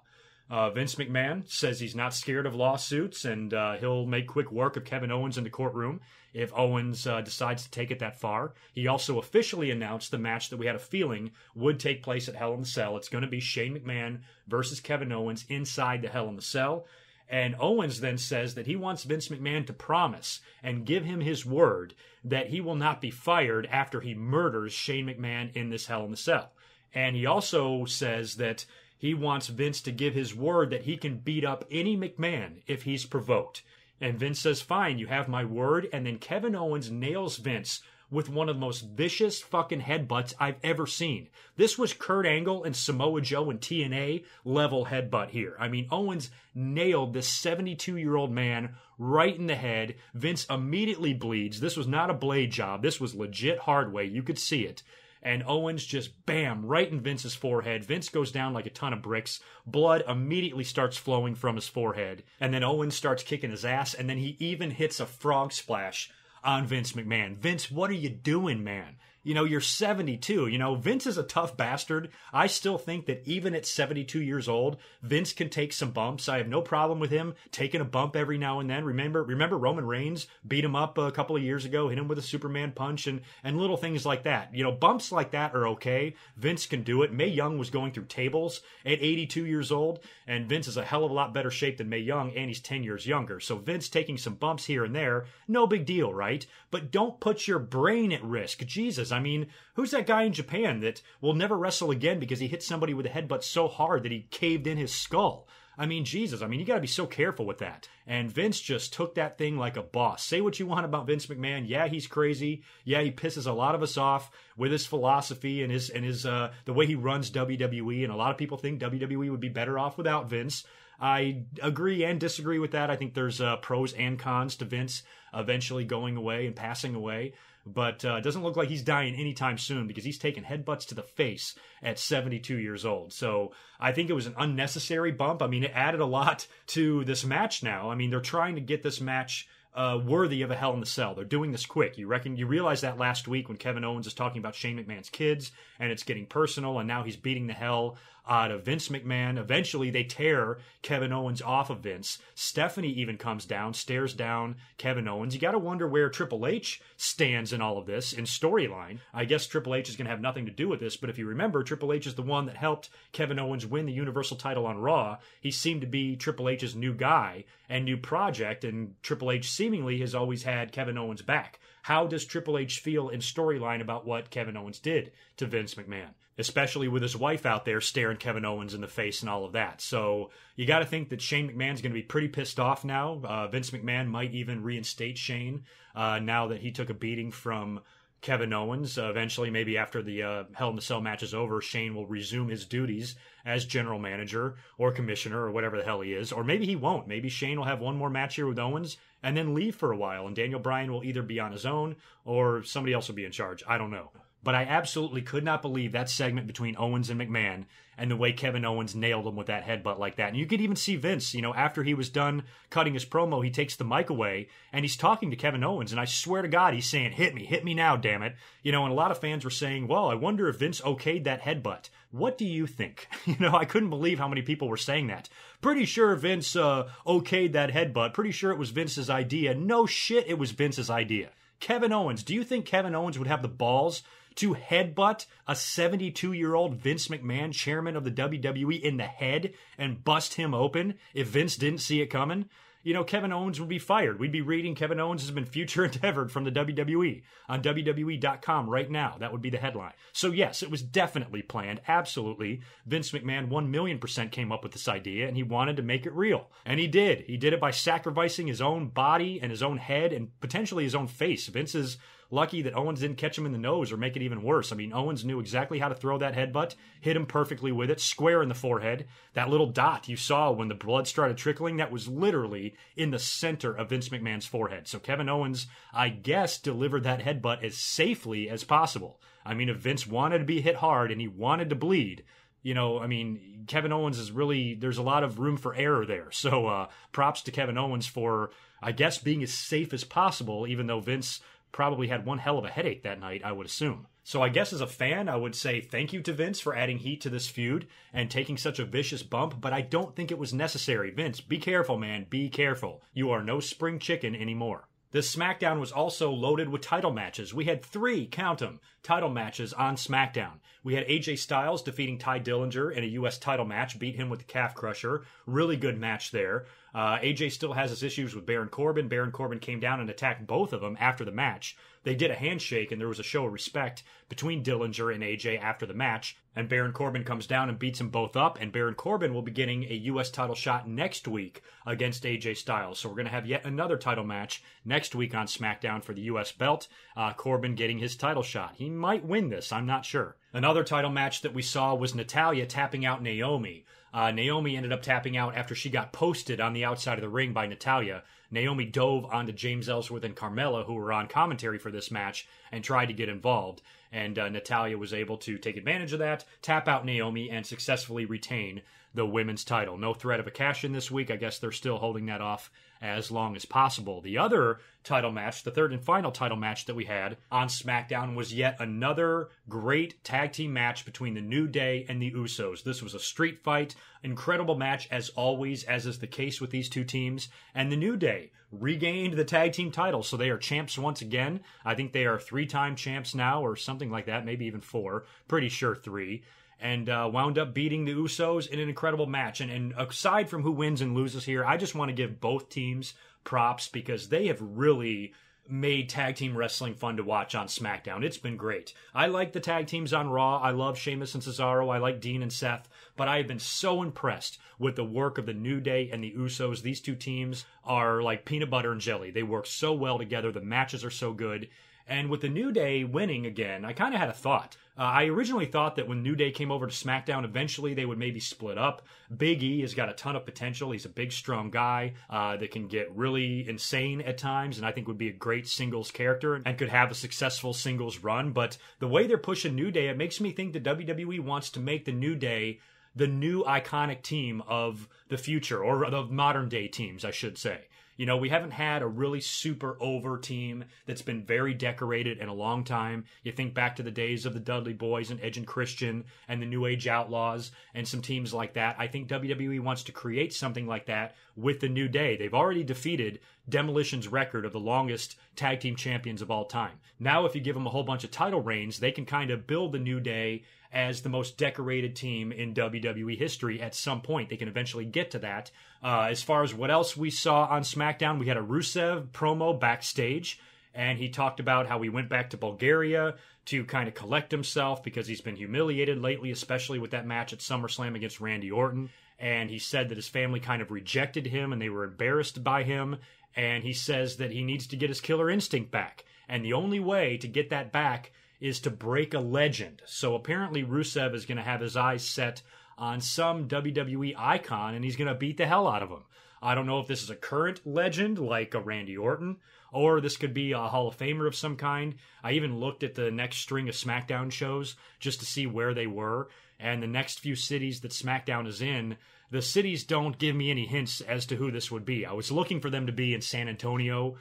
Vince McMahon says he's not scared of lawsuits, and he'll make quick work of Kevin Owens in the courtroom if Owens decides to take it that far. He also officially announced the match that we had a feeling would take place at Hell in the Cell. It's going to be Shane McMahon versus Kevin Owens inside the Hell in the Cell. And Owens then says that he wants Vince McMahon to promise and give him his word that he will not be fired after he murders Shane McMahon in this Hell in the Cell. And he also says that he wants Vince to give his word that he can beat up any McMahon if he's provoked. And Vince says, fine, you have my word. And then Kevin Owens nails Vince with one of the most vicious fucking headbutts I've ever seen. This was Kurt Angle and Samoa Joe and TNA level headbutt here. I mean, Owens nailed this 72-year-old man right in the head. Vince immediately bleeds. This was not a blade job. This was legit hard way. You could see it. And Owens just, bam, right in Vince's forehead. Vince goes down like a ton of bricks. Blood immediately starts flowing from his forehead. And then Owens starts kicking his ass. And then he even hits a frog splash on Vince McMahon. Vince, what are you doing, man? You know, you're 72. You know, Vince is a tough bastard. I still think that even at 72 years old, Vince can take some bumps. I have no problem with him taking a bump every now and then. Remember Roman Reigns beat him up a couple of years ago, hit him with a Superman punch and little things like that. You know, bumps like that are okay. Vince can do it. Mae Young was going through tables at 82 years old, and Vince is a hell of a lot better shape than Mae Young, and he's 10 years younger. So Vince taking some bumps here and there, no big deal, right? But don't put your brain at risk. Jesus, I mean, who's that guy in Japan that will never wrestle again because he hit somebody with a headbutt so hard that he caved in his skull? I mean, Jesus, I mean, you got to be so careful with that. And Vince just took that thing like a boss. Say what you want about Vince McMahon. Yeah, he's crazy. Yeah, he pisses a lot of us off with his philosophy and his the way he runs WWE. And a lot of people think WWE would be better off without Vince. I agree and disagree with that. I think there's pros and cons to Vince eventually going away and passing away. But it doesn't look like he's dying anytime soon because he's taking headbutts to the face at 72 years old. So I think it was an unnecessary bump. I mean, it added a lot to this match now. I mean, they're trying to get this match worthy of a Hell in the Cell. They're doing this quick. You realize that last week when Kevin Owens is talking about Shane McMahon's kids and it's getting personal and now he's beating the hell out of Vince McMahon. Eventually they tear Kevin Owens off of Vince. Stephanie even comes down, stares down Kevin Owens. You got to wonder where Triple H stands in all of this in storyline. I guess Triple H is going to have nothing to do with this, but if you remember, Triple H is the one that helped Kevin Owens win the Universal title on Raw. He seemed to be Triple H's new guy and new project, and Triple H seemingly has always had Kevin Owens back. How does Triple H feel in storyline about what Kevin Owens did to Vince McMahon? Especially with his wife out there staring Kevin Owens in the face and all of that. So you got to think that Shane McMahon's going to be pretty pissed off now. Vince McMahon might even reinstate Shane now that he took a beating from Kevin Owens. Eventually, maybe after the Hell in the Cell match is over, Shane will resume his duties as general manager or commissioner or whatever the hell he is. Or maybe he won't. Maybe Shane will have one more match here with Owens and then leave for a while. And Daniel Bryan will either be on his own or somebody else will be in charge. I don't know. But I absolutely could not believe that segment between Owens and McMahon and the way Kevin Owens nailed him with that headbutt like that. And you could even see Vince, you know, after he was done cutting his promo, he takes the mic away and he's talking to Kevin Owens. And I swear to God, he's saying, hit me now, damn it. You know, and a lot of fans were saying, well, I wonder if Vince okayed that headbutt. What do you think? You know, I couldn't believe how many people were saying that. Pretty sure Vince okayed that headbutt. Pretty sure it was Vince's idea. No shit, it was Vince's idea. Kevin Owens, do you think Kevin Owens would have the balls to headbutt a 72-year-old Vince McMahon, chairman of the WWE, in the head and bust him open if Vince didn't see it coming? You know, Kevin Owens would be fired. We'd be reading Kevin Owens has been future endeavored from the WWE on WWE.com right now. That would be the headline. So yes, it was definitely planned. Absolutely. Vince McMahon 1,000,000% came up with this idea and he wanted to make it real. And he did. He did it by sacrificing his own body and his own head and potentially his own face. Vince is lucky that Owens didn't catch him in the nose or make it even worse. I mean, Owens knew exactly how to throw that headbutt, hit him perfectly with it, square in the forehead. That little dot you saw when the blood started trickling, that was literally in the center of Vince McMahon's forehead. So Kevin Owens, I guess, delivered that headbutt as safely as possible. I mean, if Vince wanted to be hit hard and he wanted to bleed, You know, I mean, Kevin Owens is really, there's a lot of room for error there. So props to Kevin Owens for, I guess, being as safe as possible, even though Vince probably had one hell of a headache that night, I would assume. So I guess as a fan, I would say thank you to Vince for adding heat to this feud and taking such a vicious bump, but I don't think it was necessary. Vince, be careful, man. Be careful. You are no spring chicken anymore. This SmackDown was also loaded with title matches. We had 3, count them, title matches on SmackDown. We had AJ Styles defeating Ty Dillinger in a U.S. title match, beat him with the calf crusher. Really good match there. AJ still has his issues with Baron Corbin. Baron Corbin came down and attacked both of them after the match. They did a handshake, and there was a show of respect between Dillinger and AJ after the match. And Baron Corbin comes down and beats them both up, and Baron Corbin will be getting a U.S. title shot next week against AJ Styles. So we're going to have yet another title match next week on SmackDown for the U.S. belt. Corbin getting his title shot. He might win this, I'm not sure. Another title match that we saw was Natalya tapping out Naomi. Naomi ended up tapping out after she got posted on the outside of the ring by Natalya. Naomi dove onto James Ellsworth and Carmella, who were on commentary for this match, and tried to get involved. And Natalya was able to take advantage of that, tap out Naomi, and successfully retain the women's title. No threat of a cash-in this week. I guess they're still holding that off as long as possible. The other title match, the third and final title match that we had on SmackDown, was yet another great tag team match between the New Day and the Usos. This was a street fight, incredible match as always, as is the case with these two teams. And the New Day regained the tag team titles, so they are champs once again. I think they are 3-time champs now, or something like that, maybe even 4. Pretty sure 3. And wound up beating the Usos in an incredible match. And aside from who wins and loses here, I just want to give both teams props because they have really made tag team wrestling fun to watch on SmackDown. It's been great. I like the tag teams on Raw. I love Sheamus and Cesaro. I like Dean and Seth. But I have been so impressed with the work of the New Day and the Usos. These two teams are like peanut butter and jelly. They work so well together. The matches are so good. And with the New Day winning again, I kind of had a thought. I originally thought that when New Day came over to SmackDown, eventually they would maybe split up. Big E has got a ton of potential. He's a big, strong guy that can get really insane at times, and I think would be a great singles character and could have a successful singles run. But the way they're pushing New Day, it makes me think that WWE wants to make the New Day the new iconic team of the future, or of modern day teams, I should say. You know, we haven't had a really super over team that's been very decorated in a long time. You think back to the days of the Dudley Boys and Edge and Christian and the New Age Outlaws and some teams like that. I think WWE wants to create something like that with the New Day. They've already defeated Demolition's record of the longest tag team champions of all time. Now, if you give them a whole bunch of title reigns, they can kind of build the New Day as the most decorated team in WWE history at some point. They can eventually get to that. As far as what else we saw on SmackDown, we had a Rusev promo backstage, and he talked about how he went back to Bulgaria to kind of collect himself because he's been humiliated lately, especially with that match at SummerSlam against Randy Orton. And he said that his family kind of rejected him and they were embarrassed by him. And he says that he needs to get his killer instinct back. And the only way to get that back is to break a legend. So apparently Rusev is going to have his eyes set on some WWE icon, and he's going to beat the hell out of him. I don't know if this is a current legend, like a Randy Orton, or this could be a Hall of Famer of some kind. I even looked at the next string of SmackDown shows just to see where they were, and the next few cities that SmackDown is in, the cities don't give me any hints as to who this would be. I was looking for them to be in San Antonio,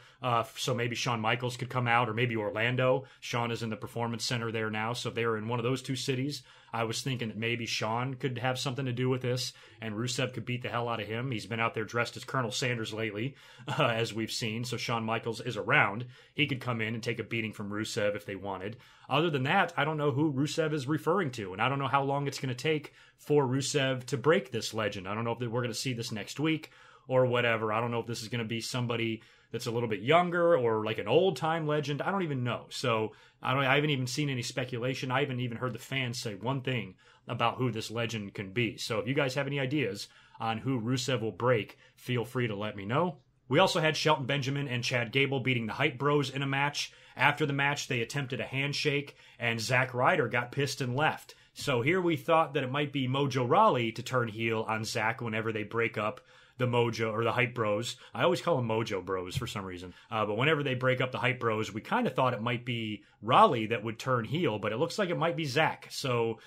so maybe Shawn Michaels could come out, or maybe Orlando. Shawn is in the Performance Center there now, so if they were in one of those two cities, I was thinking that maybe Shawn could have something to do with this, and Rusev could beat the hell out of him. He's been out there dressed as Colonel Sanders lately, as we've seen, so Shawn Michaels is around. He could come in and take a beating from Rusev if they wanted. Other than that, I don't know who Rusev is referring to, and I don't know how long it's going to take for Rusev to break this legend. I don't know if we're going to see this next week or whatever. I don't know if this is going to be somebody that's a little bit younger or like an old-time legend. I don't even know. So I haven't even seen any speculation. I haven't even heard the fans say one thing about who this legend can be. So if you guys have any ideas on who Rusev will break, feel free to let me know. We also had Shelton Benjamin and Chad Gable beating the Hype Bros in a match. After the match, they attempted a handshake, and Zack Ryder got pissed and left. So here we thought that it might be Mojo Rawley to turn heel on Zack whenever they break up the Mojo, or the Hype Bros. I always call them Mojo Bros for some reason. But whenever they break up the Hype Bros, we kind of thought it might be Rawley that would turn heel, but it looks like it might be Zack. So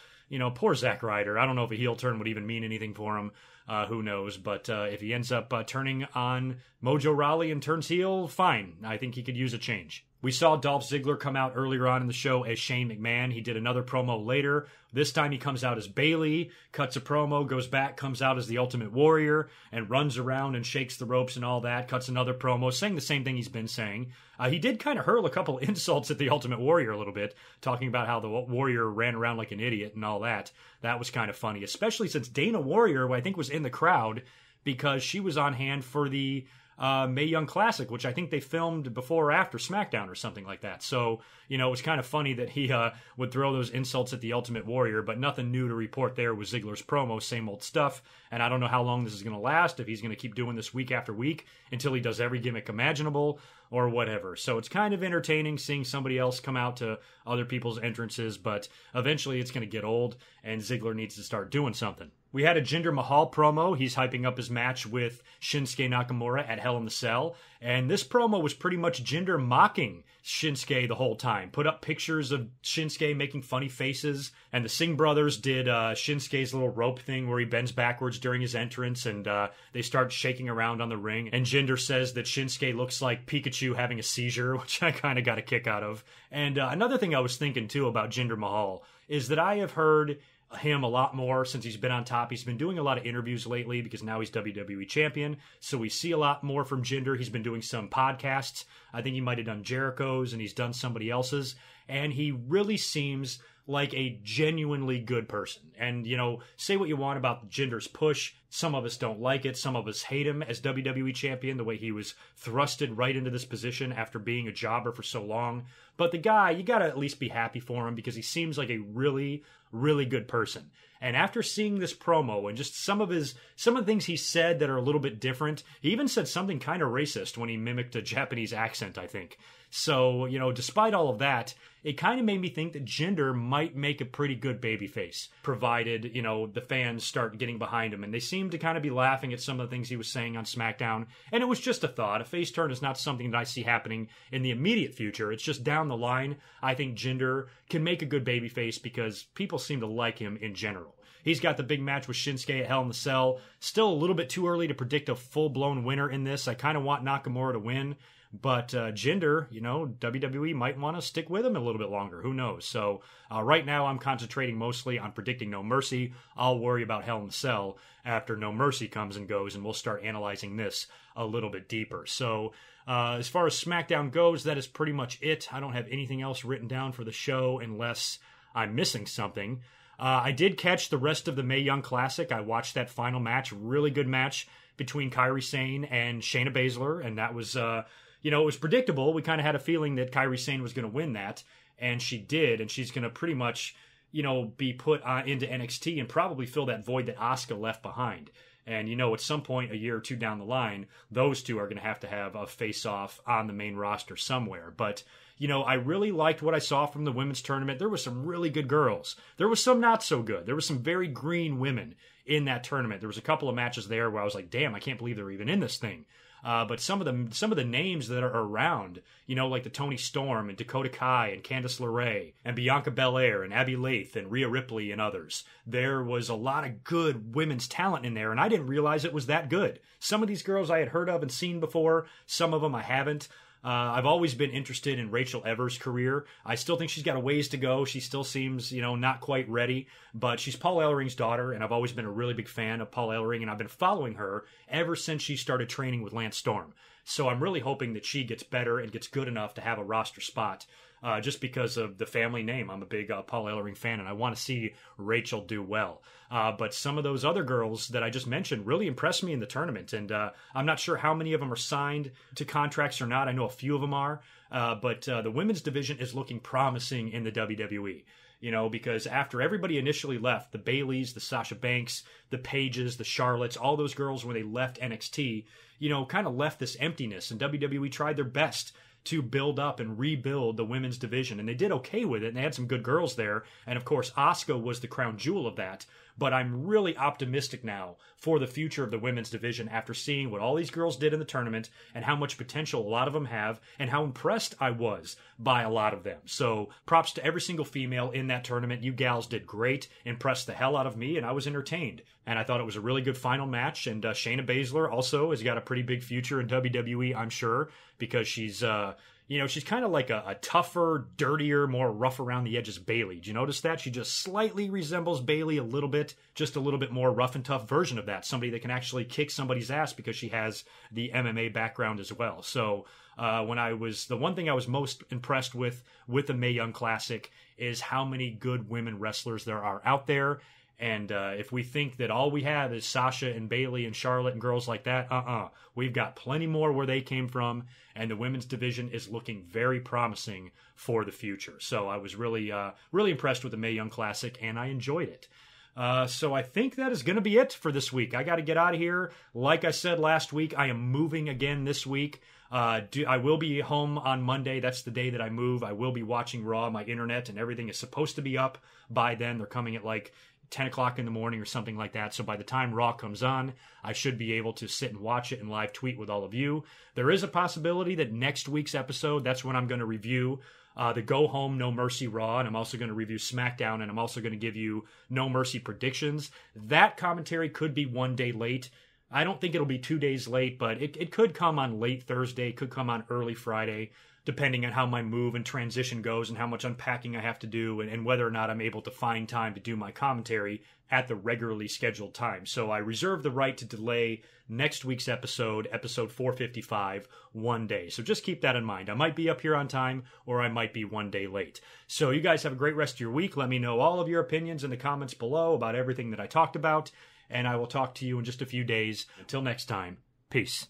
poor Zack Ryder. I don't know if a heel turn would even mean anything for him. Who knows? But if he ends up turning on Mojo Rawley and turns heel, fine. I think he could use a change. We saw Dolph Ziggler come out earlier on in the show as Shane McMahon. He did another promo later. This time he comes out as Bayley, cuts a promo, goes back, comes out as the Ultimate Warrior, and runs around and shakes the ropes and all that, cuts another promo, saying the same thing he's been saying. He did kind of hurl a couple insults at the Ultimate Warrior a little bit, talking about how the Warrior ran around like an idiot and all that. That was kind of funny, especially since Dana Warrior, who I think was in the crowd, because she was on hand for the Mae Young Classic, which I think they filmed before or after SmackDown or something like that. So, it was kind of funny that he would throw those insults at the Ultimate Warrior, but nothing new to report there with Ziggler's promo, same old stuff. And I don't know how long this is going to last, if he's going to keep doing this week after week until he does every gimmick imaginable or whatever. So it's kind of entertaining seeing somebody else come out to other people's entrances, but eventually it's going to get old and Ziggler needs to start doing something. We had a Jinder Mahal promo. He's hyping up his match with Shinsuke Nakamura at Hell in the Cell. And this promo was pretty much Jinder mocking Shinsuke the whole time. Put up pictures of Shinsuke making funny faces. And the Singh brothers did Shinsuke's little rope thing where he bends backwards during his entrance. And they start shaking around on the ring. And Jinder says that Shinsuke looks like Pikachu having a seizure, which I kind of got a kick out of. And another thing I was thinking too about Jinder Mahal is that I have heard him a lot more since he's been on top. He's been doing a lot of interviews lately because now he's WWE champion. So we see a lot more from Jinder. He's been doing some podcasts. I think he might have done Jericho's and he's done somebody else's. And he really seems like a genuinely good person. And, say what you want about Jinder's push. Some of us don't like it. Some of us hate him as WWE champion, the way he was thrusted right into this position after being a jobber for so long. But the guy, you got to at least be happy for him because he seems like a really, really good person. And after seeing this promo and just some of the things he said that are a little bit different, he even said something kind of racist when he mimicked a Japanese accent, I think. So, despite all of that, it kind of made me think that Jinder might make a pretty good babyface, provided, the fans start getting behind him. And they seem to kind of be laughing at some of the things he was saying on SmackDown. And it was just a thought. A face turn is not something that I see happening in the immediate future. It's just down the line. I think Jinder can make a good babyface because people seem to like him in general. He's got the big match with Shinsuke at Hell in the Cell. Still a little bit too early to predict a full-blown winner in this. I kind of want Nakamura to win. But Jinder, WWE might want to stick with him a little bit longer. Who knows? So right now I'm concentrating mostly on predicting No Mercy. I'll worry about Hell in the Cell after No Mercy comes and goes, and we'll start analyzing this a little bit deeper. So as far as SmackDown goes, that is pretty much it. I don't have anything else written down for the show unless I'm missing something. I did catch the rest of the Mae Young Classic. I watched that final match. Really good match between Kairi Sane and Shayna Baszler, and that was... it was predictable. We kind of had a feeling that Kairi Sane was going to win that, and she did, and she's going to pretty much, be put into NXT and probably fill that void that Asuka left behind. And, at some point, a year or two down the line, those two are going to have a face-off on the main roster somewhere. But, I really liked what I saw from the women's tournament. There were some really good girls. There was some not so good. There were some very green women in that tournament. There was a couple of matches there where I was like, damn, I can't believe they're even in this thing. But some of the names that are around, like the Toni Storm and Dakota Kai and Candice LeRae and Bianca Belair and Abby Laith and Rhea Ripley and others. There was a lot of good women's talent in there, and I didn't realize it was that good. Some of these girls I had heard of and seen before. Some of them I haven't. I've always been interested in Rachel Evers' career. I still think she's got a ways to go. She still seems, not quite ready, but she's Paul Ellering's daughter, and I've always been a really big fan of Paul Ellering, and I've been following her ever since she started training with Lance Storm. So I'm really hoping that she gets better and gets good enough to have a roster spot, just because of the family name. I'm a big Paul Ellering fan, and I want to see Rachel do well. But some of those other girls that I just mentioned really impressed me in the tournament, and I'm not sure how many of them are signed to contracts or not. I know a few of them are, but the women's division is looking promising in the WWE. Because after everybody initially left, the Baileys, the Sasha Banks, the Paiges, the Charlottes, all those girls when they left NXT, kind of left this emptiness, and WWE tried their best to build up and rebuild the women's division, and they did okay with it, and they had some good girls there, and of course Asuka was the crown jewel of that, but I'm really optimistic now for the future of the women's division after seeing what all these girls did in the tournament and how much potential a lot of them have and how impressed I was by a lot of them. So props to every single female in that tournament. You gals did great, impressed the hell out of me, and I was entertained. And I thought it was a really good final match. And Shayna Baszler also has got a pretty big future in WWE, I'm sure, because she's she's kind of like a tougher, dirtier, more rough around the edges Bayley. Did you notice that? She just slightly resembles Bayley a little bit, just a little bit more rough and tough version of that. Somebody that can actually kick somebody's ass because she has the MMA background as well. So the one thing I was most impressed with the Mae Young Classic is how many good women wrestlers there are out there. And if we think that all we have is Sasha and Bayley and Charlotte and girls like that, we've got plenty more where they came from, and the women's division is looking very promising for the future. So I was really impressed with the Mae Young Classic, and I enjoyed it. So I think that is going to be it for this week. I got to get out of here. Like I said last week, I am moving again this week. I will be home on Monday. That's the day that I move. I will be watching Raw. My internet and everything is supposed to be up by then. They're coming at like 10 o'clock in the morning or something like that. So by the time Raw comes on, I should be able to sit and watch it and live tweet with all of you. There is a possibility that next week's episode, that's when I'm going to review the Go Home No Mercy Raw, and I'm also going to review SmackDown, and I'm also going to give you No Mercy predictions. That commentary could be one day late. I don't think it'll be 2 days late, but it could come on late Thursday, could come on early Friday, depending on how my move and transition goes and how much unpacking I have to do and whether or not I'm able to find time to do my commentary at the regularly scheduled time. So I reserve the right to delay next week's episode 455, one day. So just keep that in mind. I might be up here on time or I might be one day late. So you guys have a great rest of your week. Let me know all of your opinions in the comments below about everything that I talked about, and I will talk to you in just a few days. Until next time, peace.